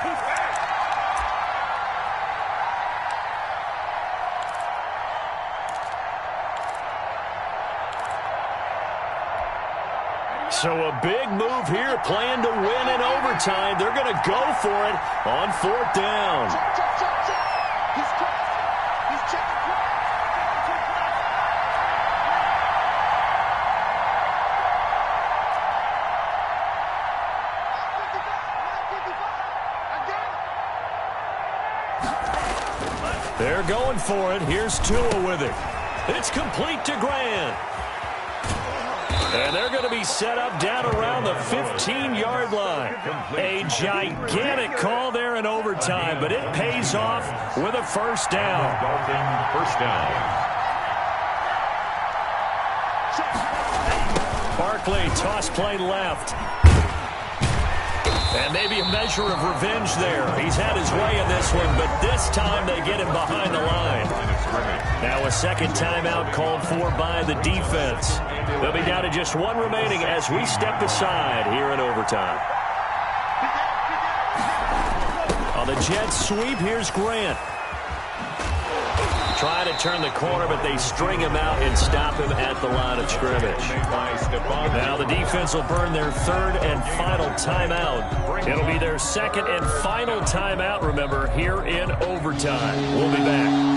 So a big move here, playing to win in overtime. They're going to go for it on 4th down. They're going for it. Here's Tua with it. It's complete to Grant. And they're going to be set up down around the 15-yard line. A gigantic call there in overtime, but it pays off with a first down. First down. Barkley, toss play left. And maybe a measure of revenge there. He's had his way in this one, but this time they get him behind the line. Now a second timeout called for by the defense. They'll be down to just 1 remaining as we step aside here in overtime. On the Jets sweep, here's Grant. Trying to turn the corner, but they string him out and stop him at the line of scrimmage. Now the defense will burn their 3rd and final timeout. It'll be their 2nd and final timeout, remember, here in overtime. We'll be back.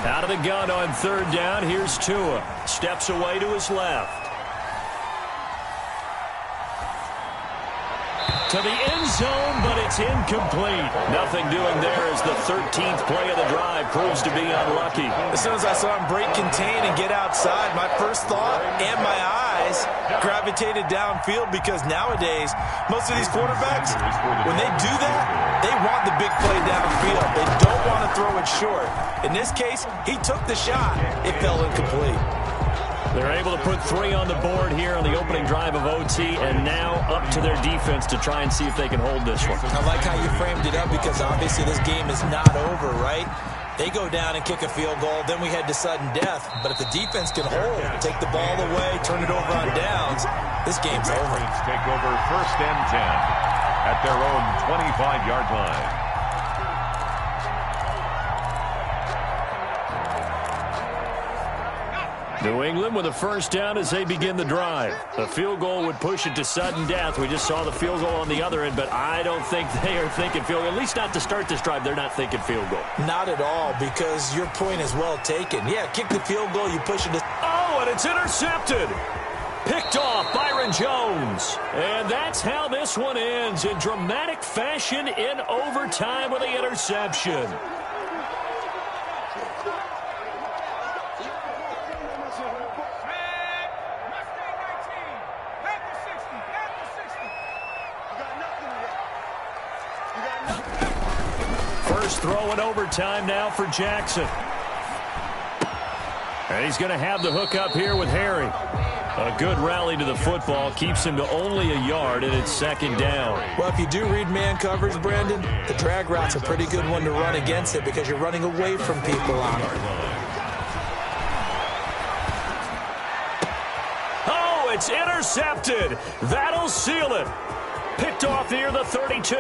Out of the gun on 3rd down. Here's Tua. Steps away to his left. To the end zone, but it's incomplete. Nothing doing there as the 13th play of the drive proves to be unlucky. As soon as I saw him break contain and get outside, my first thought and my eyes gravitated downfield because nowadays, most of these quarterbacks, when they do that, they want the big play downfield. They don't want to throw it short. In this case, he took the shot. It fell incomplete. They're able to put 3 on the board here on the opening drive of OT, and now up to their defense to try and see if they can hold this one. I like how you framed it up because obviously this game is not over, right? They go down and kick a field goal, then we head to sudden death. But if the defense can hold, take the ball away, turn it over on downs, this game's over. Take over 1st and 10 at their own 25-yard line. New England with a 1st down as they begin the drive. The field goal would push it to sudden death. We just saw the field goal on the other end, but I don't think they are thinking field goal. At least not to start this drive. They're not thinking field goal. Not at all, because your point is well taken. Yeah, kick the field goal, you push it to... Oh, and it's intercepted. Picked off Byron Jones. And that's how this one ends in dramatic fashion in overtime with the interception. First throw in overtime now for Jackson. And he's going to have the hook up here with Harry. A good rally to the football keeps him to only a yard, and it's 2nd down. Well, if you do read man coverage, Brandon, the drag route's a pretty good one to run against it because you're running away from people on it. Oh, it's intercepted. That'll seal it. Picked off near the 32.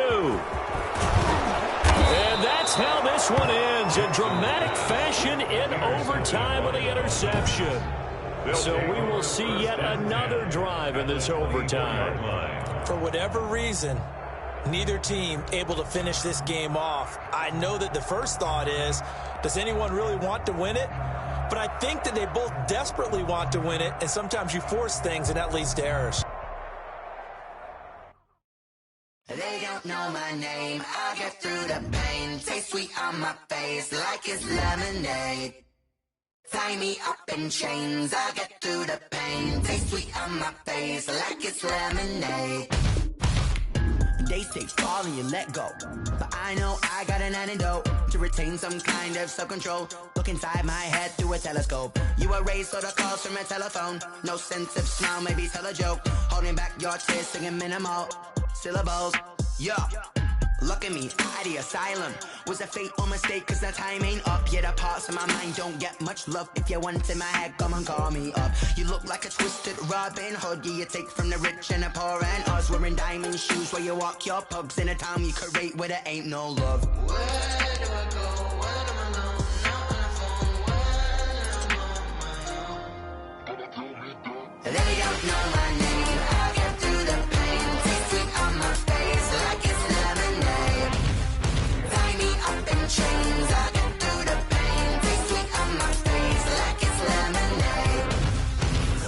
And that's how this one ends in dramatic fashion in overtime with the interception. So we will see yet another drive in this overtime. For whatever reason, neither team able to finish this game off. I know that the first thought is, does anyone really want to win it? But I think that they both desperately want to win it, and sometimes you force things, and that leads to errors. They don't know my name, I'll get through the pain. Taste sweet on my face like it's lemonade. Tie me up in chains, I'll get through the pain. Taste sweet on my face like it's lemonade. They say fall and you let go, but I know I got an antidote to retain some kind of self-control. Look inside my head through a telescope. You erase all the calls from a telephone. No sense of smile, maybe tell a joke. Holding back your tears, singing minimal syllables. Yeah, look at me, out the asylum. Was a fate or mistake, cause the time ain't up. Yet the parts of my mind don't get much love. If you want in my head, come and call me up. You look like a twisted Robin Hood. Yeah, you take from the rich and the poor and us. Wearing diamond shoes where you walk your pugs in a town you create where there ain't no love. Where do I go? When I'm alone, not on the phone, when I'm on my own. They don't know my name, I'll get through the pain. Taste sweet on my face like it's lemonade. Tie me up in chains, I'll get through the pain. Taste sweet on my face like it's lemonade.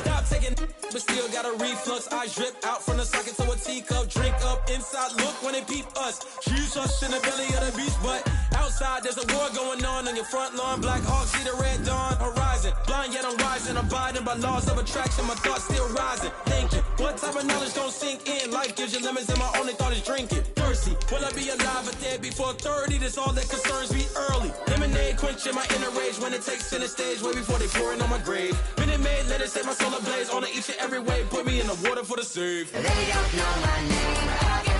Stop taking, but still got a reflux. I drip out from the socket to a teacup. Drink up inside, look when they peep us. Shoes us in the belly of the beach, but outside there's a war going on your front lawn. Black Hawk, see the red dawn horizon. Blind yet I'm rising, abiding by laws of attraction. My thoughts still rising, thinking what type of knowledge don't sink in? Life gives you lemons and my only thought is drinking. Thirsty, will I be alive or dead before 30? That's all that concerns me early. Lemonade quenching my inner rage when it takes center stage way before they pour it on my grave. Minute Maid, let it set my soul ablaze on each and every way. Put me in the water for the save. They don't know my name.